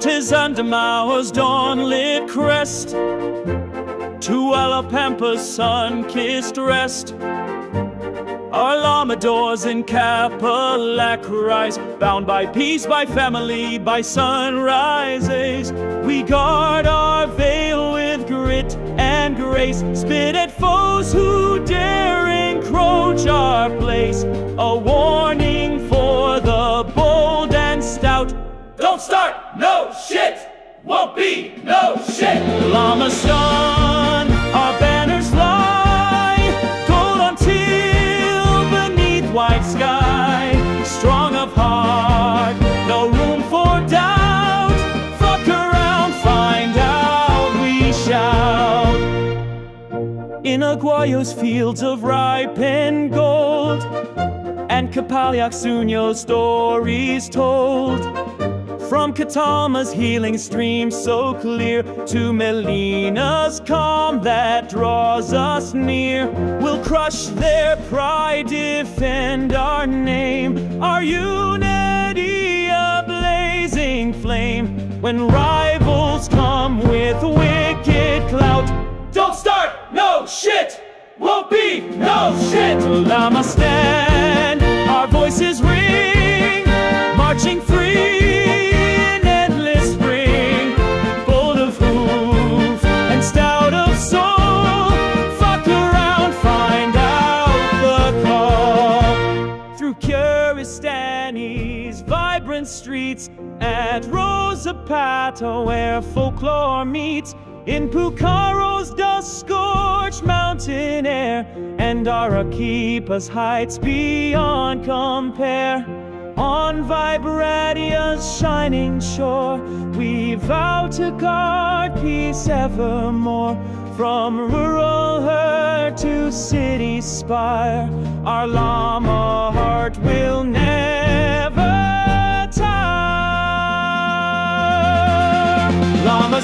Montes and Mauer's dawn-lit crest, to Allapampa's sun-kissed rest. Our Lamadors in Capolac rise, bound by peace, by family, by sunrises. We guard our veil with grit and grace, spit at foes who dare encroach our place. A warning for the bold and stout: don't start, no shit, won't be no shit. Lama Sun, our banners fly, gold until beneath white sky. Strong of heart, no room for doubt. Fuck around, find out, we shout. In Aguayo's fields of ripened gold, and Capaliac Suño's stories told. From Catalma's healing stream so clear, to Melina's calm that draws us near. We'll crush their pride, defend our name, our unity a blazing flame. When rivals come with wicked clout, don't start, no shit, won't be no shit. Lama stand, our voices ring, marching free. Curistani's vibrant streets, at Rosapata where folklore meets, in Pucaro's dust-scorched mountain air, and Arequipa's heights beyond compare. On Vibrania's shining shore, we vow to guard peace evermore. From rural herd to city spire, our Lama heart will never tire. Lama